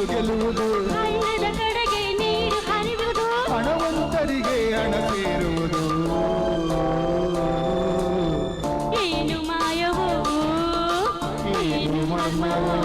ಗೆಲ್ಲುವುದು ಹಳ್ಳದ ಕಡೆಗೆ ನೀರು ಹರಿಯುವುದು ಹಣವಂತರಿಗೆ ಹಣ ಸೇರುವುದು ಏನು ಮಾಯವೋ ಏನು ಮರ್ಮವೋ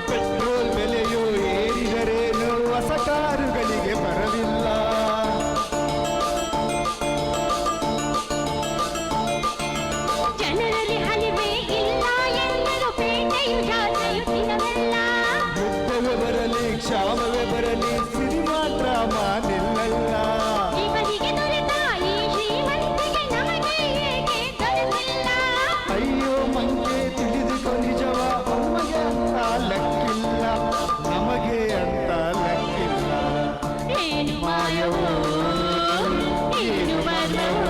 ಪೆಟ್ರೋಲ್ ಬೆಲೆಯು ಏರಿದರೇನು ಹೊಸ ಕಾರುಗಳಿಗೆ ಬರಲಿಲ್ಲ ಜನರಲ್ಲಿ ಹಲಿವೆ ಇಲ್ಲ ಎಲ್ಲರೂ ಪೇಟೆಯು ಜಾತ್ರೆಯು ದಿನವೆಲ್ಲ ಯುದ್ಧವೇ ಬರಲಿ ಕ್ಷಾಮವೇ ಬರಲಿ ಸಿರಿ ಮಾತ್ರ ಮಾನಿಲ್ಲಲ್ಲ ಇವರಿಗೆ ದೊರೆತ ಈ ಶ್ರೀಮಂತಿಗೆ ನಮಗೆ ಏಕೆ ದೊರೆತಿಲ್ಲ ಅಯ್ಯೋ ಮಂಗೆ ತಿಳಿದುಕೊ ನಿಜವ ನಮಗೆ ಅಂತ ಲೆಕ್ಕಿಲ್ಲ ನಮಗೆ ಅಂತ ಲೆಕ್ಕಿಲ್ಲ ಏನು ಮಾಯವೋ ಏನು ಮರ್ಮವೋ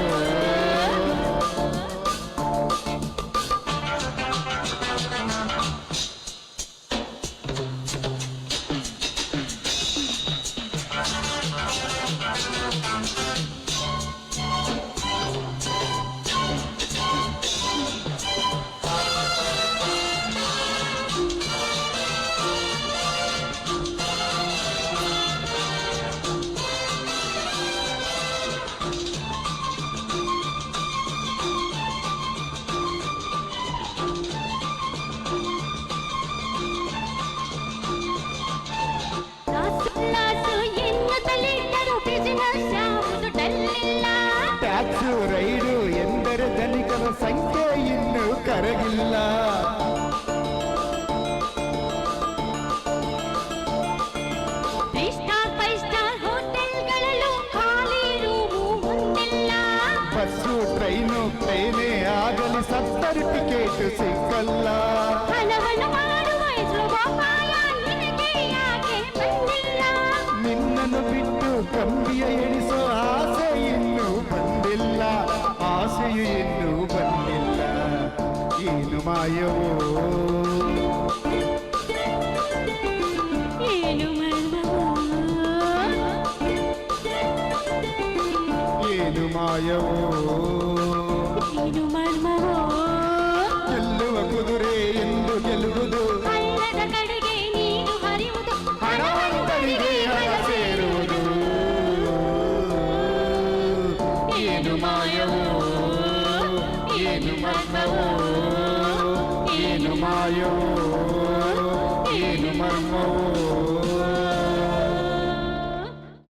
ಟ್ಯಾಕ್ಸ್ ರೈಡು ಎಂದರೆ ಧನಿಕರ ಸಂಖ್ಯೆ ಇನ್ನೂ ಕರಗಿಲ್ಲ ಫೈವ್ ಸ್ಟಾರ್ ಹೋಟೆಲ್ಗಳಲ್ಲೂ ಖಾಲಿ ರೂಮು ಹೊಂದಿಲ್ಲ ಬಸ್ಸು ಟ್ರೈನೇ ಆಗಲಿ ಸರ್ಟಿಫಿಕೇಟ್ ಸಿಕ್ಕಲ್ಲ ಹಣವನ್ನು ಮಾಡುವ ಸ್ವಭಾವ ನಿನಗೆ ಯಾಕೆ ಬಂದಿಲ್ಲ ನಿನ್ನನ್ನು ಬಿಟ್ಟು ಕಂಬಿಯ ಎಣಿಸೋ ಆಸೆ ಇನ್ನೂ ಬಂದಿಲ್ಲ ಆಸೆಯು ಇನ್ನೂ ಬಂದಿಲ್ಲ ಏನು ಮಾಯವೋ ಏನು ಮರ್ಮವೋ ಏನು ಮಾಯವೋ ಏನು ಮರ್ಮವೋ ಗೆಲ್ಲುವ ಕುದುರೆ ಎಂದು ಗೆಲ್ಲುವುದು ಹಳ್ಳದ ಕಡೆಗೆ ನೀರು ಹರಿಯುವುದು ಹಣವಂತರಿಗೆ ಹಣ ಸೇರುವುದು ಏನು ಮಾಯವೋ ಏನು ಮರ್ಮವೋ ಏನು ಮಾಯವೋ